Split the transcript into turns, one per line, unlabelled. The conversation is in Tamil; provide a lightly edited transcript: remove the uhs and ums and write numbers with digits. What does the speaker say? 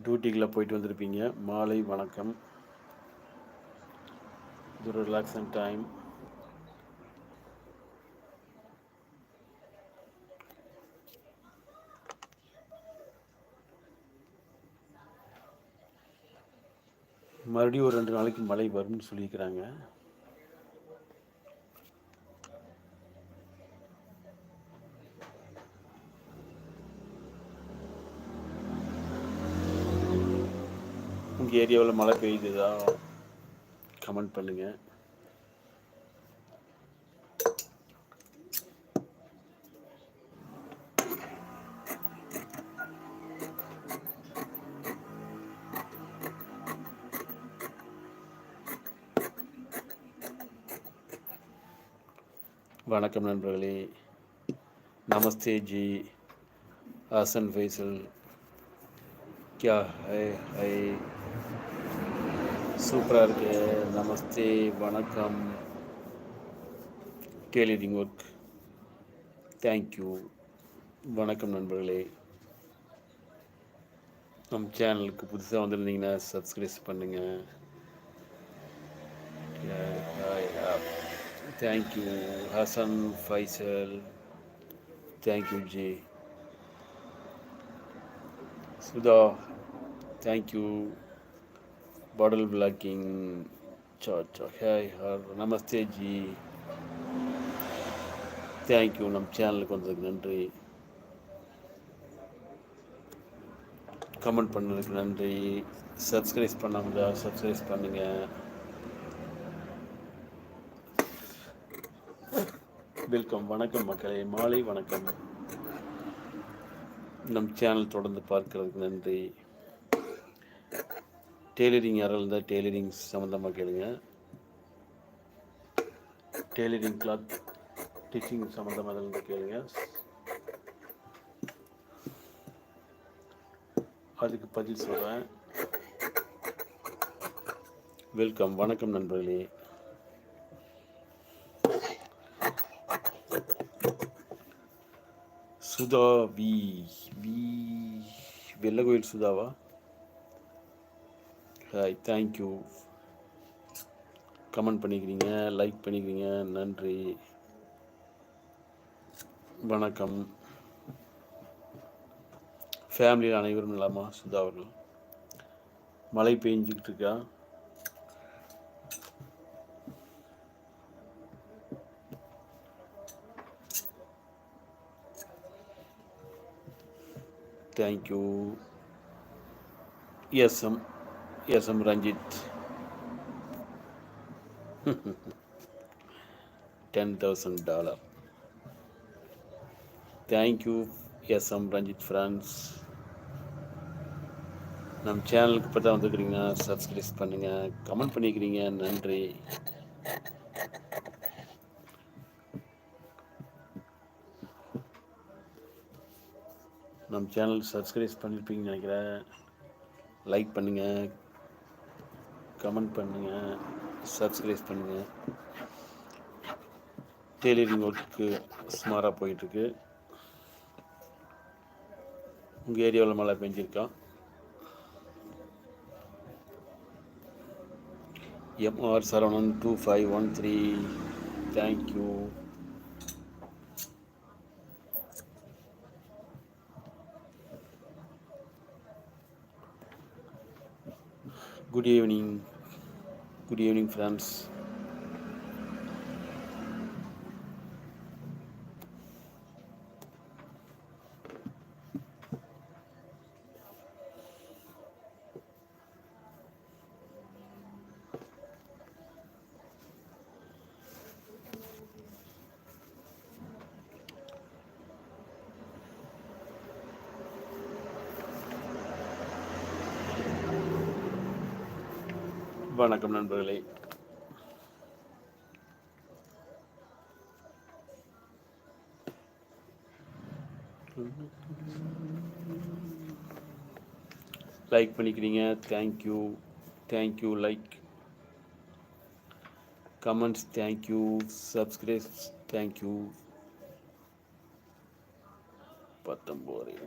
டியூட்டிக்குள்ள போயிட்டு வந்திருப்பீங்க. மாலை வணக்கம். இது ஒரு ரிலாக்ஸன் டைம். மறுபடியும் ஒரு 2 நாளைக்கு மழை வரும்னு சொல்லியிருக்கிறாங்க. உங்கள் ஏரியாவில் மழை பெய்யுதா? கமெண்ட் பண்ணுங்கள். வணக்கம் நண்பர்களே. நமஸ்தே ஜி. ஹசன் ஃபைசல். क्या है சூப்பராக இருக்கு. நமஸ்தே, வணக்கம். Tailoring work. தேங்க்யூ. வணக்கம் நண்பர்களே. நம்ம சேனலுக்கு புதுசாக வந்திருந்தீங்கன்னா சப்ஸ்கிரைப் பண்ணுங்கள். Thank you Hasan Faisal. Thank you ji. Sudha thank you. பாடல் பிளாக்கிங். ஹாய் ஹார். நமஸ்தே ஜி. தேங்க்யூ. நம்ம சேனலுக்கு வந்ததுக்கு நன்றி. கமெண்ட் பண்ணதுக்கு நன்றி. சப்ஸ்கிரைப் பண்ணாமல் சப்ஸ்கிரைப் பண்ணுங்கள். வெல்கம். வணக்கம் மக்களே. மாலை வணக்கம். நம் சேனல் தொடர்ந்து பார்க்கறதுக்கு நன்றி. டெய்லரிங் யாராவது இருந்தால் டெய்லரிங் சம்மந்தமாக கேளுங்க. டெய்லரிங் கிளாத் ஸ்டிச்சிங் சம்மந்தமாக இருந்தால் கேளுங்க. அதுக்கு பதில் சொல்கிறேன். வெல்கம். வணக்கம் நண்பர்களே. சுதா வி வெள்ளகோயில் சுதாவா? ஹாய். தேங்க்யூ. கமெண்ட் பண்ணிக்கிறீங்க, லைக் பண்ணிக்கிறீங்க. நன்றி. வணக்கம். ஃபேமிலியில் அனைவரும் இல்லாமா? சுதா அவர்கள். மழை பெஞ்சிக்கிட்டு இருக்கா? Thank you. SM Ranjith. $10,000. Thank you SM Ranjith friends. நம்ம சேனலுக்கு இப்போ தான் வந்துருக்கிறீங்க. சப்ஸ்கிரைப் பண்ணுங்கள், கமெண்ட் பண்ணிக்கிறீங்க. நன்றி. நம்ம சேனல் சப்ஸ்கிரைப் பண்ணியிருப்பீங்கன்னு நினைக்கிறேன். லைக் பண்ணுங்கள், கமெண்ட் பண்ணுங்கள், சப்ஸ்கிரைப் பண்ணுங்கள். டெய்லரிங் ஒர்க்கு சுமாராக போயிட்டுருக்கு. உங்கள் ஏரியாவில் மழை பெஞ்சிருக்கா? MR Saravanan 2513. Thank you. Good evening friends. வணக்கம் நண்பர்களே. லைக் பண்ணிக்கிறீங்க. Thank you. Like, comments thank you, subscribe thank you. 19